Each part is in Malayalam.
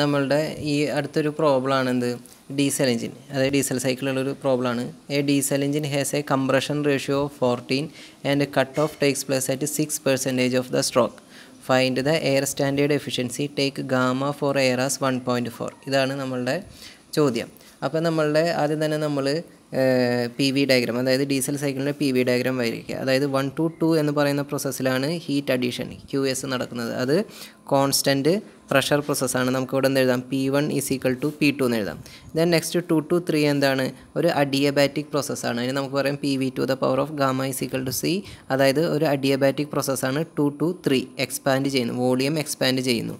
നമ്മളുടെ ഈ അടുത്തൊരു പ്രോബ്ലമാണ് എന്ത് ഡീസൽ എഞ്ചിൻ, അതായത് ഡീസൽ സൈക്കിളുള്ളൊരു പ്രോബ്ലമാണ്. A diesel engine has a compression ratio of 14 and cut off takes place at 6% of the stroke. Find the air standard efficiency, take gamma for air as 1.4. ഇതാണ് നമ്മളുടെ ചോദ്യം. അപ്പോൾ നമ്മളുടെ ആദ്യം തന്നെ നമ്മൾ പി വി ഡയഗ്രാം, അതായത് ഡീസൽ സൈക്കിളിൻ്റെ പി വി ഡയഗ്രാം വരയ്ക്കുക. അതായത് 1 to 2 എന്ന് പറയുന്ന പ്രോസസ്സിലാണ് ഹീറ്റ് അഡീഷൻ QS നടക്കുന്നത്. അത് കോൺസ്റ്റൻറ്റ് പ്രഷർ പ്രോസസ്സാണ്. നമുക്കിവിടെ എന്ത് എഴുതാം, P1 = P2 എന്ന് എഴുതാം. ദെൻ നെക്സ്റ്റ് 2 to 3 എന്താണ്, ഒരു അഡിയബാറ്റിക് പ്രോസസ്സാണ്. അതിന് നമുക്ക് പറയാം PV⁴ C, അതായത് ഒരു അഡിയബാറ്റിക് പ്രോസസ്സാണ്. 2 to 3 എക്സ്പാൻഡ് ചെയ്യുന്നു, വോളിയം എക്സ്പാൻഡ് ചെയ്യുന്നു.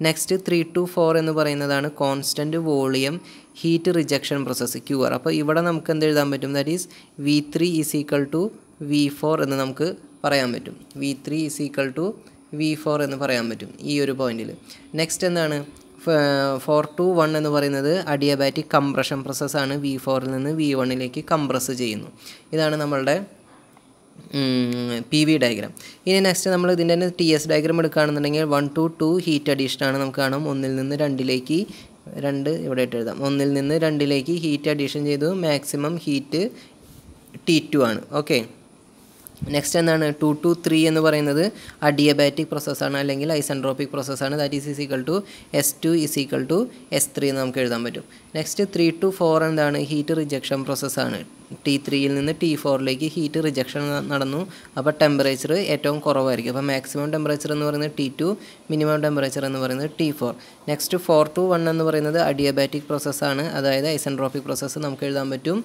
നെക്സ്റ്റ് 3 to 4 എന്ന് പറയുന്നതാണ് constant volume heat rejection process QR. അപ്പോൾ ഇവിടെ നമുക്ക് എന്ത് എഴുതാൻ പറ്റും, ദാറ്റ് ഈസ് V3 = V4 എന്ന് നമുക്ക് പറയാൻ പറ്റും. V3 = V4 എന്ന് പറയാൻ പറ്റും ഈ ഒരു പോയിന്റിൽ. നെക്സ്റ്റ് എന്താണ് 4 to 1 എന്ന് പറയുന്നത് അഡിയബാറ്റിക് കംപ്രഷൻ പ്രോസസ്സാണ്. V4ൽ നിന്ന് V1ലേക്ക് കംപ്രസ് ചെയ്യുന്നു. ഇതാണ് നമ്മളുടെ പി വി ഡയഗ്രാം. ഇനി നെക്സ്റ്റ് നമ്മൾ ഇതിൻ്റെ തന്നെ TS ഡയഗ്രാം എടുക്കുകയാണെന്നുണ്ടെങ്കിൽ 1 to 2 ഹീറ്റ് അഡീഷനാണ്. നമുക്ക് കാണാം 1ൽ നിന്ന് 2ലേക്ക് 2 ഇവിടെ ഇട്ട് എഴുതാം. 1ൽ നിന്ന് 2ലേക്ക് ഹീറ്റ് അഡീഷൻ ചെയ്തു. മാക്സിമം ഹീറ്റ് T2 ആണ്. ഓക്കെ. നെക്സ്റ്റ് എന്താണ് 2 to 3 എന്ന് പറയുന്നത് അഡിയബാറ്റിക് പ്രോസസ്സാണ്, അല്ലെങ്കിൽ ഐസെൻട്രോപ്പിക് പ്രോസസ്സാണ്. ദാറ്റ് ഈസ് S2 = S3 എന്ന് നമുക്ക് എഴുതാൻ പറ്റും. നെക്സ്റ്റ് 3 to 4 എന്താണ്, ഹീറ്റ് റിജക്ഷൻ പ്രോസസ്സാണ്. T3യിൽ നിന്ന് T4ലേക്ക് ഹീറ്റ് റിജക്ഷൻ നടന്നു. അപ്പോൾ ടെമ്പറേച്ചർ ഏറ്റവും കുറവായിരിക്കും. അപ്പോൾ മാക്സിമം ടെമ്പറേച്ചർ എന്ന് പറയുന്നത് T2, മിനിമം ടെമ്പറേച്ചർ എന്ന് പറയുന്നത് T4. നെക്സ്റ്റ് 4 to 1 എന്ന് പറയുന്നത് അഡിയബാറ്റിക് പ്രോസസ്സാണ്, അതായത് ഐസെൻട്രോപ്പിക് പ്രോസസ്സ്. നമുക്ക് എഴുതാൻ പറ്റും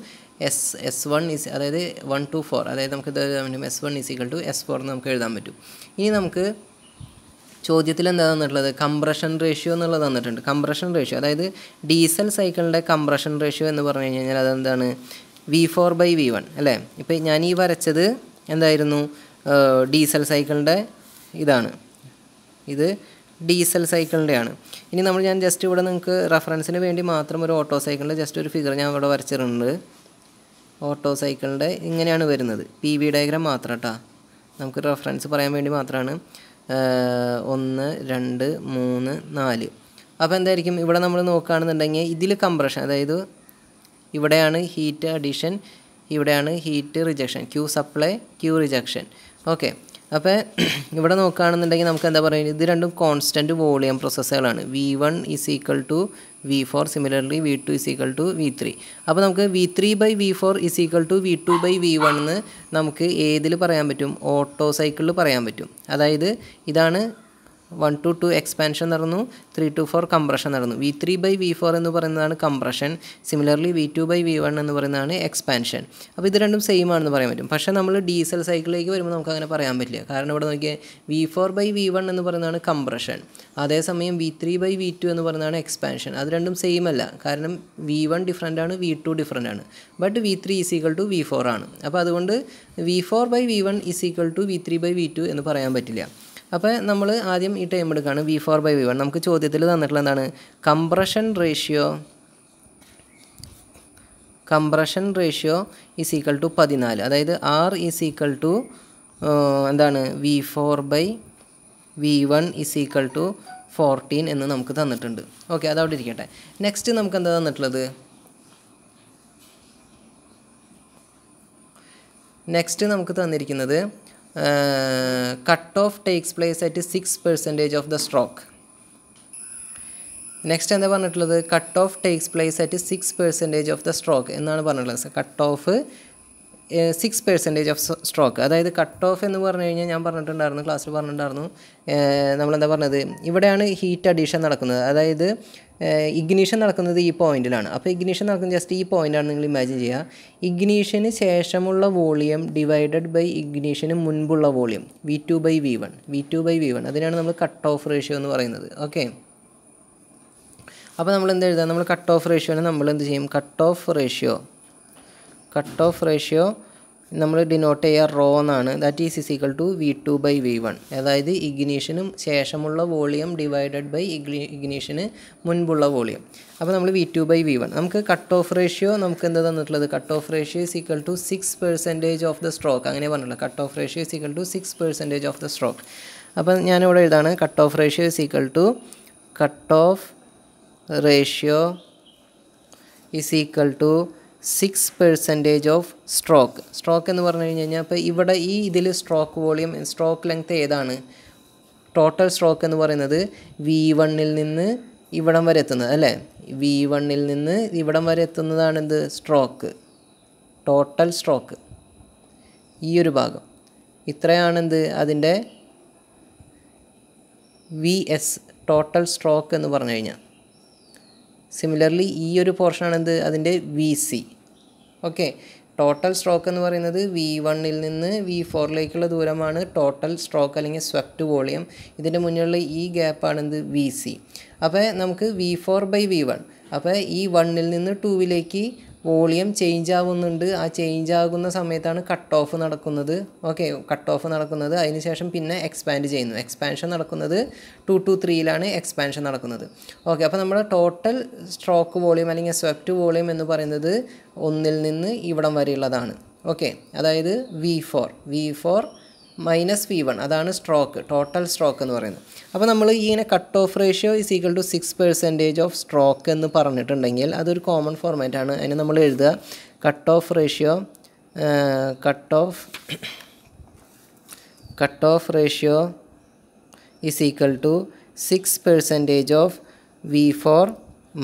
S1 അതായത് 1 to 4, അതായത് നമുക്ക് ഇത് എഴുതാൻ പറ്റും S1 = S4 എന്ന് നമുക്ക് എഴുതാൻ പറ്റും. ഇനി നമുക്ക് ചോദ്യത്തിൽ എന്താ തന്നിട്ടുള്ളത്, കംപ്രഷൻ റേഷ്യോ എന്നുള്ളത് തന്നിട്ടുണ്ട്. കംപ്രഷൻ റേഷ്യോ, അതായത് ഡീസൽ സൈക്കിളിൻ്റെ കംപ്രഷൻ റേഷ്യോ എന്ന് പറഞ്ഞു കഴിഞ്ഞാൽ അതെന്താണ്, V4/V1 അല്ലേ. ഇപ്പോൾ ഞാൻ ഈ വരച്ചത് എന്തായിരുന്നു, ഡീസൽ സൈക്കിളിൻ്റെ ഇതാണ്, ഇത് ഡീസൽ സൈക്കിളിൻ്റെയാണ്. ഇനി ഞാൻ ജസ്റ്റ് ഇവിടെ നിങ്ങൾക്ക് റെഫറൻസിന് വേണ്ടി മാത്രം ഒരു ഓട്ടോ സൈക്കിളിൻ്റെ ജസ്റ്റ് ഒരു ഫിഗർ ഞാൻ ഇവിടെ വരച്ചിട്ടുണ്ട്. ഓട്ടോ സൈക്കിളിൻ്റെ ഇങ്ങനെയാണ് വരുന്നത്. പി വി ഡയഗ്രാം മാത്രം കേട്ടോ, നമുക്ക് റെഫറൻസ് പറയാൻ വേണ്ടി മാത്രമാണ്. 1 2 3 4. അപ്പോൾ എന്തായിരിക്കും ഇവിടെ നമ്മൾ നോക്കുകയാണെന്നുണ്ടെങ്കിൽ ഇതിൽ കംപ്രഷൻ, അതായത് ഇവിടെയാണ് ഹീറ്റ് അഡീഷൻ, ഇവിടെയാണ് heat rejection, Q supply Q rejection. Okay. അപ്പോൾ ഇവിടെ നോക്കുകയാണെന്നുണ്ടെങ്കിൽ നമുക്ക് എന്താ പറയുക, ഇത് രണ്ടും constant volume പ്രോസസ്സുകളാണ്. V1 = V4, similarly V2 = V3. അപ്പോൾ നമുക്ക് V3/V4 = V2/V1 എന്ന് നമുക്ക് ഏതിൽ പറയാൻ പറ്റും, ഓട്ടോ സൈക്കിളിൽ പറയാൻ പറ്റും. അതായത് ഇതാണ് 1 to 2 എക്സ്പാൻഷൻ നടന്നു, 3 to 4 കംപ്രഷൻ നടന്നു. V3/V4 എന്ന് പറയുന്നതാണ് കംപ്രഷൻ, സിമിലർലി V2/V1 എന്ന് പറയുന്നതാണ് എക്സ്പാൻഷൻ. അപ്പോൾ ഇത് രണ്ടും സെയിം ആണെന്ന് പറയാൻ പറ്റും. പക്ഷേ നമ്മൾ ഡീസൽ സൈക്കിളിലേക്ക് വരുമ്പോൾ നമുക്ക് അങ്ങനെ പറയാൻ പറ്റില്ല. കാരണം ഇവിടെ നോക്കിയാൽ V4/V1 എന്ന് പറയുന്നതാണ് കംപ്രഷൻ, അതേസമയം V3/V2 എന്ന് പറയുന്നതാണ് എക്സ്പാൻഷൻ. അത് രണ്ടും സെയിം അല്ല, കാരണം V1 ഡിഫറൻ്റ് ആണ്, V2 ഡിഫറൻ്റ് ആണ്. ബട്ട് V3 = V4 ആണ്. അപ്പോൾ അതുകൊണ്ട് V4/V1 = V3/V2 എന്ന് പറയാൻ പറ്റില്ല. അപ്പോൾ നമ്മൾ ആദ്യം ഈ ടൈം എടുക്കുകയാണ് V4/V1. നമുക്ക് ചോദ്യത്തിൽ തന്നിട്ടുള്ള എന്താണ്, കംപ്രഷൻ റേഷ്യോ = 14, അതായത് R = എന്താണ് V4/V1 = 14 എന്ന് നമുക്ക് തന്നിട്ടുണ്ട്. ഓക്കെ, അതവിടെ ഇരിക്കട്ടെ. നെക്സ്റ്റ് നമുക്ക് എന്താ തന്നിട്ടുള്ളത്, നെക്സ്റ്റ് നമുക്ക് തന്നിരിക്കുന്നത് cut off takes place at 6% of the stroke. Next എന്താ പറഞ്ഞിട്ടുള്ളത്, cut off takes place at 6% of the stroke എന്നാണ് പറഞ്ഞിട്ടുള്ളത്. കട്ട് ഓഫ് 6% ഓഫ് സ്ട്രോക്ക്, അതായത് കട്ട് ഓഫ് എന്ന് പറഞ്ഞു കഴിഞ്ഞാൽ ഞാൻ പറഞ്ഞിട്ടുണ്ടായിരുന്നു, ക്ലാസ്സിൽ പറഞ്ഞിട്ടുണ്ടായിരുന്നു, നമ്മളെന്താ പറഞ്ഞത്, ഇവിടെയാണ് ഹീറ്റ് അഡീഷൻ നടക്കുന്നത്, അതായത് ഇഗ്നീഷൻ നടക്കുന്നത് ഈ പോയിന്റിലാണ്. അപ്പോൾ ഇഗ്നീഷൻ നടക്കുന്നത് ജസ്റ്റ് ഈ പോയിൻ്റാണ് നിങ്ങൾ ഇമാജിൻ ചെയ്യുക. ഇഗ്നീഷന് ശേഷമുള്ള വോളിയം ഡിവൈഡഡ് ബൈ ഇഗ്നീഷന് മുൻപുള്ള വോളിയം V2/V1 അതിനാണ് നമ്മൾ കട്ട് ഓഫ് റേഷ്യോ എന്ന് പറയുന്നത്. ഓക്കെ. അപ്പോൾ നമ്മൾ എന്ത് എഴുതാം, നമ്മൾ കട്ട് ഓഫ് റേഷ്യോനെ നമ്മൾ എന്ത് ചെയ്യും, കട്ട് ഓഫ് റേഷ്യോ നമ്മൾ ഡിനോട്ട് ചെയ്യുക റോ എന്നാണ്. ദാറ്റ് ഈസ് V2/V1, അതായത് ഇഗ്നീഷനും ശേഷമുള്ള വോളിയം ഡിവൈഡഡ് ബൈ ഇഗ്നീഷന് മുൻപുള്ള വോളിയം. അപ്പോൾ നമ്മൾ V2/V1. നമുക്ക് കട്ട് ഓഫ് റേഷ്യോ നമുക്ക് എന്താ തന്നിട്ടുള്ളത്, cut off ratio = 6% of the stroke, അങ്ങനെ പറഞ്ഞിട്ടുള്ളത്. Cut off ratio = 6% of the stroke. അപ്പോൾ ഞാനിവിടെ എഴുതാണ് cut off ratio = cut off ratio is equal to 6% of stroke. Stroke എന്ന് പറഞ്ഞു കഴിഞ്ഞാൽ ഇപ്പോൾ ഇവിടെ ഈ ഇതിൽ സ്ട്രോക്ക് വോളിയം സ്ട്രോക്ക് ലെങ്ത് ഏതാണ്? ടോട്ടൽ സ്ട്രോക്ക് എന്ന് പറയുന്നത് V1-ൽ നിന്ന് ഇവിടം വരെ എത്തുന്നത് അല്ലേ? V1-ൽ നിന്ന് ഇവിടം വരെ എത്തുന്നതാണ് എന്ത്? സ്ട്രോക്ക്. ടോട്ടൽ സ്ട്രോക്ക് ഈ ഒരു ഭാഗം ഇത്രയാണെന്ത്? അതിൻ്റെ VS ടോട്ടൽ സ്ട്രോക്ക് എന്ന് പറഞ്ഞു കഴിഞ്ഞാൽ. സിമിലർലി ഈ ഒരു പോർഷനാണ് എന്ത്? അതിൻ്റെ VC. ഓക്കെ, ടോട്ടൽ സ്ട്രോക്ക് എന്ന് പറയുന്നത് V1-ൽ നിന്ന് V4-ലേക്കുള്ള ദൂരമാണ് ടോട്ടൽ സ്ട്രോക്ക് അല്ലെങ്കിൽ സ്വെപ്റ്റ് വോളിയം. ഇതിൻ്റെ മുന്നിലുള്ള ഈ ഗ്യാപ്പാണ് എന്ത്? VC. അപ്പോൾ നമുക്ക് V4/V1. അപ്പോൾ ഈ 1-ൽ നിന്ന് 2-ലേക്ക് വോളിയം ചേഞ്ച് ആവുന്നുണ്ട്. ആ ചേഞ്ച് ആകുന്ന സമയത്താണ് കട്ട് ഓഫ് നടക്കുന്നത്. ഓക്കെ, കട്ട് ഓഫ് നടക്കുന്നത്. അതിനുശേഷം പിന്നെ എക്സ്പാൻഡ് ചെയ്യുന്നു. എക്സ്പാൻഷൻ നടക്കുന്നത് 2 to 3-ലാണ് എക്സ്പാൻഷൻ നടക്കുന്നത്. ഓക്കെ, അപ്പോൾ നമ്മുടെ ടോട്ടൽ സ്ട്രോക്ക് വോളിയം അല്ലെങ്കിൽ സ്വെപ്റ്റ് വോളിയം എന്ന് പറയുന്നത് 1-ൽ നിന്ന് ഇവിടം വരെയുള്ളതാണ്. ഓക്കെ, അതായത് V4 മൈനസ് V1 അതാണ് സ്ട്രോക്ക്, ടോട്ടൽ സ്ട്രോക്ക് എന്ന് പറയുന്നത്. അപ്പോൾ നമ്മൾ ഇങ്ങനെ cut off ratio is equal to 6% of stroke എന്ന് പറഞ്ഞിട്ടുണ്ടെങ്കിൽ അതൊരു കോമൺ ഫോർമാറ്റാണ്. അതിന് നമ്മൾ എഴുതുക cut off ratio is equal to 6% of V4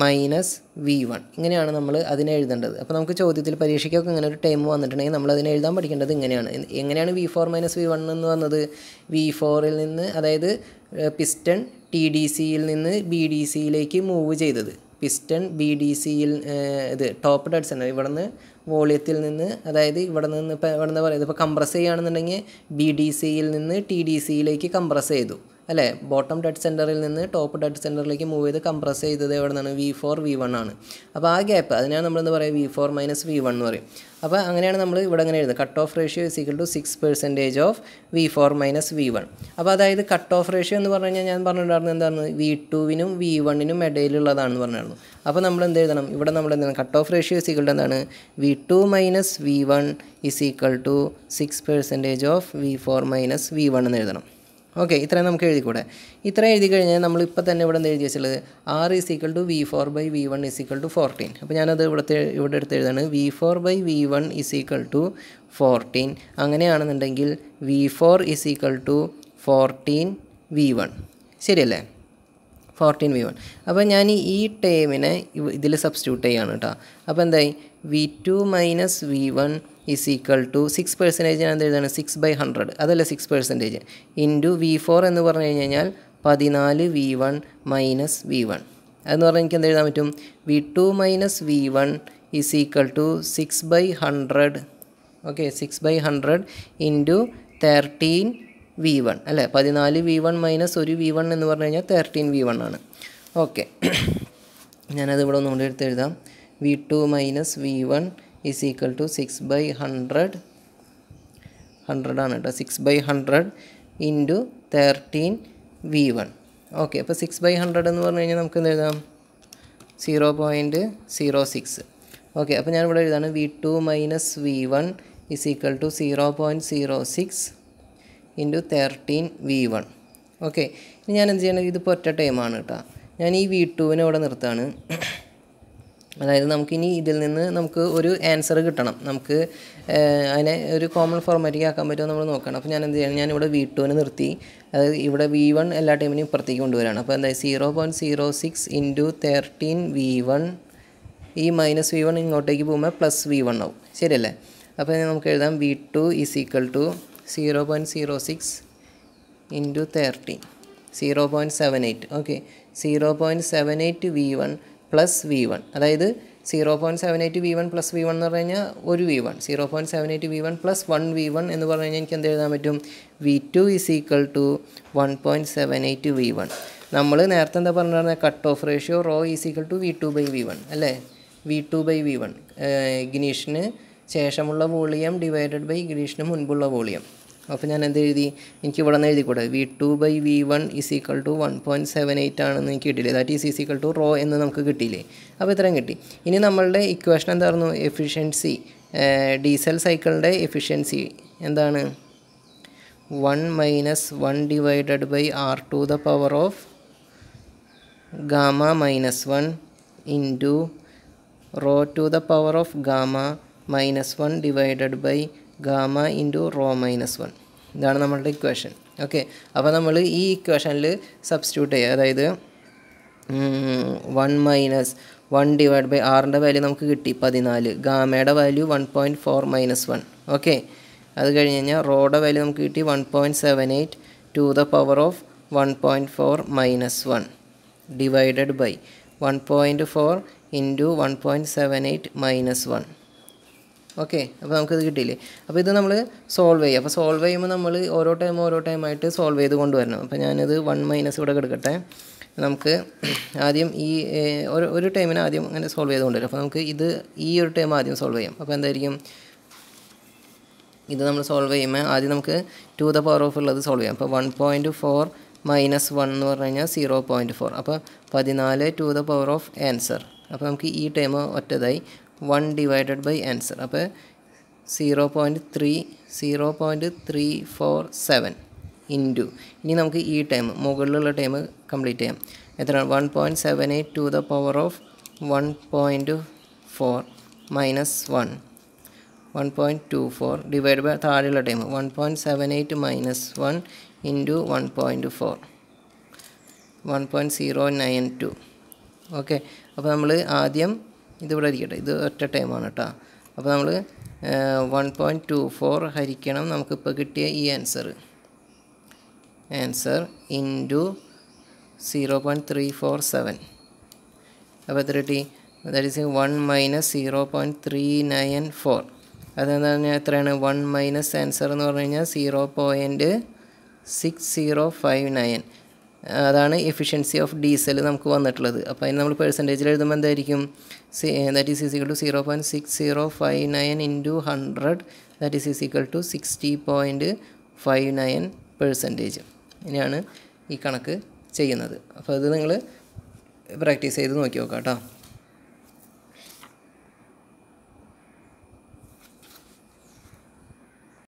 minus V1. ഇങ്ങനെയാണ് നമ്മൾ അതിനെ എഴുതേണ്ടത്. അപ്പോൾ നമുക്ക് ചോദ്യത്തിൽ പരീക്ഷയ്ക്കൊക്കെ ഇങ്ങനെ ഒരു ടൈം വന്നിട്ടുണ്ടെങ്കിൽ നമ്മൾ അതിനെ എഴുതാൻ പഠിക്കേണ്ടത് ഇങ്ങനെയാണ്. എങ്ങനെയാണ് V4 മൈനസ് V1 എന്ന് വന്നത്? V4-ൽ നിന്ന്, അതായത് പിസ്റ്റൺ TDCയിൽ നിന്ന് BDCയിലേക്ക് മൂവ് ചെയ്തത്. പിസ്റ്റൺ BDCയിൽ ഇത് ടോപ്പ് ഡെഡ് സെൻറ്റർ ഇവിടുന്ന് വോളിയത്തിൽ നിന്ന്, അതായത് ഇവിടെ നിന്ന് ഇപ്പോൾ ഇവിടെ നിന്ന് പറയുന്നത് ഇപ്പോൾ കംപ്രസ് ചെയ്യുകയാണെന്നുണ്ടെങ്കിൽ BDCയിൽ നിന്ന് TDCയിലേക്ക് കംപ്രസ് ചെയ്തു അല്ലേ? ബോട്ടം ഡെഡ് സെൻറ്ററിൽ നിന്ന് ടോപ്പ് ഡെഡ് സെൻറ്ററിലേക്ക് മൂവ് ചെയ്ത് കംപ്രസ് ചെയ്തത് എവിടെ നിന്നാണ്? V4 V1 ആണ്. അപ്പോൾ ആ ഗ്യാപ്പ് അതിനാണ് നമ്മളെന്ത് പറയുക? V4 മൈനസ് V1 എന്ന് പറയും. അപ്പോൾ അങ്ങനെയാണ് നമ്മൾ ഇവിടെ അങ്ങനെ എഴുതുന്നത്. Cut off ratio is equal to 6% of V4 minus V1. അപ്പോൾ അതായത് കട്ട് ഓഫ് റേഷ്യോ എന്ന് പറഞ്ഞു കഴിഞ്ഞാൽ ഞാൻ പറഞ്ഞിട്ടുണ്ടായിരുന്നു എന്താണ്? V2-നും V1-നും ഇടയിലുള്ളതാണെന്ന് പറഞ്ഞിരുന്നു. അപ്പോൾ നമ്മൾ എന്ത് എഴുതണം? ഇവിടെ നമ്മൾ എന്താണ്? Cut off ratio is equal to എന്താണ്? V2 minus V1 is equal to 6% of V4 minus V1 എന്ന് എഴുതണം. ഓക്കെ, ഇത്രയും നമുക്ക് എഴുതിക്കൂടെ? ഇത്ര എഴുതി കഴിഞ്ഞാൽ നമ്മളിപ്പോൾ തന്നെ ഇവിടെ എഴുതി വെച്ചുള്ളത് R is equal to V4/V1 is equal to 14. അപ്പോൾ ഞാനത് ഇവിടെ എടുത്ത് എഴുതാണ് V4/V1 ഈസ് ഈക്വൽ ടു 14. അങ്ങനെയാണെന്നുണ്ടെങ്കിൽ V4 is equal to 14V1. ശരിയല്ലേ? 14V1. അപ്പോൾ ഞാൻ ഈ ടേമിനെ ഇതിൽ സബ്സ്റ്റിറ്റ്യൂട്ട് ചെയ്യാണ് കേട്ടോ. അപ്പോൾ എന്തായി? V2 minus V1 is equal to 6% ഞാൻ എന്ത് എഴുതാണ്? 6/100 അതല്ല 6% ഇൻറ്റു V4 എന്ന് പറഞ്ഞു കഴിഞ്ഞാൽ 14V1 മൈനസ് V1. അതെന്ന് പറഞ്ഞാൽ എനിക്ക് എന്ത് എഴുതാൻ പറ്റും? V2 minus V1 is equal to 6/100. Okay, 6/100 into 13V1 അല്ലേ? 14V1 മൈനസ് 1V1 എന്ന് പറഞ്ഞു കഴിഞ്ഞാൽ 13V1 ആണ്. ഓക്കെ, ഞാനത് ഇവിടെ ഒന്നുകൂടി എടുത്ത് എഴുതാം. V2 minus V1 is equal to 6/100 ആണ് കേട്ടോ. 6/100 ഇൻറ്റു 13V1. ഓക്കെ, അപ്പോൾ 6/100 എന്ന് പറഞ്ഞു കഴിഞ്ഞാൽ നമുക്ക് എന്ത് എഴുതാം? 0.06. ഓക്കെ, അപ്പോൾ ഞാനിവിടെ എഴുതാണ് V2 minus V1 is equal to 0.06 into 13V1. Okay, ഇനി ഞാൻ എന്ത് ചെയ്യണം? ഇതിപ്പോൾ ഒറ്റ ടൈമാണ് കേട്ടോ. ഞാൻ ഈ V2-നെ ഇവിടെ നിർത്താണ്. അതായത് നമുക്കിനി ഇതിൽ നിന്ന് നമുക്ക് ഒരു ആൻസർ കിട്ടണം. നമുക്ക് അതിനെ ഒരു കോമൺ ഫോർമാറ്റിലേക്ക് ആക്കാൻ പറ്റുമോ നമ്മൾ നോക്കണം. അപ്പോൾ ഞാൻ എന്ത് ചെയ്യണം? ഞാനിവിടെ V2-നെ നിർത്തി. അതായത് ഇവിടെ V1 എല്ലാ ടൈമിനും ഇപ്പുറത്തേക്ക് കൊണ്ടുവരാണ്. അപ്പോൾ എന്താ? 0.06 ഇൻറ്റു 13V1. ഈ മൈനസ് V1 ഇങ്ങോട്ടേക്ക് പോകുമ്പോൾ പ്ലസ് V1 ആവും. ശരിയല്ലേ? അപ്പോൾ നമുക്ക് എഴുതാം V2 is equal to 0.06 into 13 0.78. Okay, 0.78V1 plus V1. അതായത് 0.78V1 പ്ലസ് V1 എന്ന് പറഞ്ഞു കഴിഞ്ഞാൽ ഒരു V1. 0.78V1 പ്ലസ് 1V1 എന്ന് പറഞ്ഞു കഴിഞ്ഞാൽ എനിക്ക് എന്ത് എഴുതാൻ പറ്റും? V2 is equal to 1.78V1. നമ്മൾ നേരത്തെ എന്താ പറഞ്ഞിരുന്നത്? Cut off ratio rho is equal to V2/V1 അല്ലേ? V2/V1 ഇഗ്നീഷന് ശേഷമുള്ള വോളിയം ഡിവൈഡഡ് ബൈ ഇഗ്നീഷന് മുൻപുള്ള വോളിയം. അപ്പോൾ ഞാൻ എന്ത് എഴുതി? എനിക്ക് ഇവിടെ നിന്ന് എഴുതിക്കൂടെ? V2/V1 ഈസ് ഈക്വൽ ടു 1.78 ആണെന്ന് എനിക്ക് കിട്ടിയില്ലേ? That is equal to rho എന്ന് നമുക്ക് കിട്ടിയില്ലേ? അപ്പോൾ ഇത്രയും കിട്ടി. ഇനി നമ്മളുടെ ഇക്വേഷൻ എന്തായിരുന്നു? എഫിഷ്യൻസി, ഡീസൽ സൈക്കിളിൻ്റെ എഫിഷ്യൻസി എന്താണ്? 1 - 1 divided by R to the power of gamma minus 1 into rho to the power of gamma minus 1 divided by gamma into rho minus 1. ഇതാണ് നമ്മളുടെ ഇക്വേഷൻ. ഓക്കെ, അപ്പോൾ നമ്മൾ ഈ ഇക്വേഷനിൽ സബ്സ്റ്റിറ്റ്യൂട്ട് ചെയ്യുക. അതായത് 1 മൈനസ് 1 ഡിവൈഡ് ബൈ ആറിൻ്റെ വാല്യൂ നമുക്ക് കിട്ടി 14, ഗാമയുടെ വാല്യൂ 1.4 മൈനസ് 1. ഓക്കെ, അത് കഴിഞ്ഞ് കഴിഞ്ഞാൽ റോയുടെ വാല്യൂ നമുക്ക് കിട്ടി 1.78 to the power of 1.4 minus 1 divided by 1.4 into 1.78 minus 1. Okay, അപ്പോൾ നമുക്കിത് കിട്ടിയില്ലേ. അപ്പോൾ ഇത് നമ്മൾ സോൾവ് ചെയ്യുക. അപ്പോൾ സോൾവ് ചെയ്യുമ്പോൾ നമ്മൾ ഓരോ ടൈമായിട്ട് സോൾവ് ചെയ്ത് കൊണ്ടുവരണം. അപ്പോൾ ഞാനിത് 1 മൈനസ് ഇവിടെ എടുക്കട്ടെ. നമുക്ക് ആദ്യം ഈ ഒരു ടൈമിന് ആദ്യം അങ്ങനെ സോൾവ് ചെയ്ത് കൊണ്ടുവരും. അപ്പോൾ നമുക്ക് ഇത് ഈ ഒരു ടൈം ആദ്യം സോൾവ് ചെയ്യാം. അപ്പോൾ എന്തായിരിക്കും, ഇത് നമ്മൾ സോൾവ് ചെയ്യുമ്പോൾ ആദ്യം നമുക്ക് ടു ദ പവർ ഓഫ് ഉള്ളത് സോൾവ് ചെയ്യാം. അപ്പോൾ 1.4 മൈനസ് 1 എന്ന് പറഞ്ഞു കഴിഞ്ഞാൽ 0.4. അപ്പോൾ 14 to the power of answer. അപ്പോൾ നമുക്ക് ഈ ടൈം ഒറ്റതായി 1 ഡിവൈഡഡ് ബൈ ആൻസർ. അപ്പോൾ 0.347 ഇൻറ്റു ഇനി നമുക്ക് ഈ ടൈം മുകളിലുള്ള ടൈം കംപ്ലീറ്റ് ചെയ്യാം. എത്രയാണ്? 1.78 to the power of 1.4 minus 1.24 divide by താഴെയുള്ള ടൈം 1.78 മൈനസ് 1 ഇൻറ്റു 1.4 1.092. ഓക്കെ, അപ്പോൾ നമ്മൾ ആദ്യം ഇതിവിടെ ഇരിക്കട്ടെ, ഇത് ഒറ്റ ടൈമാണ് കേട്ടോ. അപ്പോൾ നമ്മൾ 1.24 ഹരിക്കണം നമുക്കിപ്പോൾ കിട്ടിയ ഈ ആൻസർ ഇൻറ്റു 0.347. അപ്പോൾ എത്ര കിട്ടി? That is 1 minus 0.394. അതെന്താണ് എത്രയാണ്? 1 മൈനസ് ആൻസർ എന്ന് പറഞ്ഞു കഴിഞ്ഞാൽ 0.6059. അതാണ് എഫിഷ്യൻസി ഓഫ് ഡീസൽ നമുക്ക് വന്നിട്ടുള്ളത്. അപ്പോൾ അതിന് നമ്മൾ പെർസെൻറ്റേജിൽ എഴുതുമ്പോൾ എന്തായിരിക്കും? That is equal to 0.6059 into 100. That is equal to 60.59%. ഇനിയാണ് ഈ കണക്ക് ചെയ്യുന്നത്. അപ്പോൾ അത് നിങ്ങൾ പ്രാക്ടീസ് ചെയ്ത് നോക്കി നോക്കാം കേട്ടോ.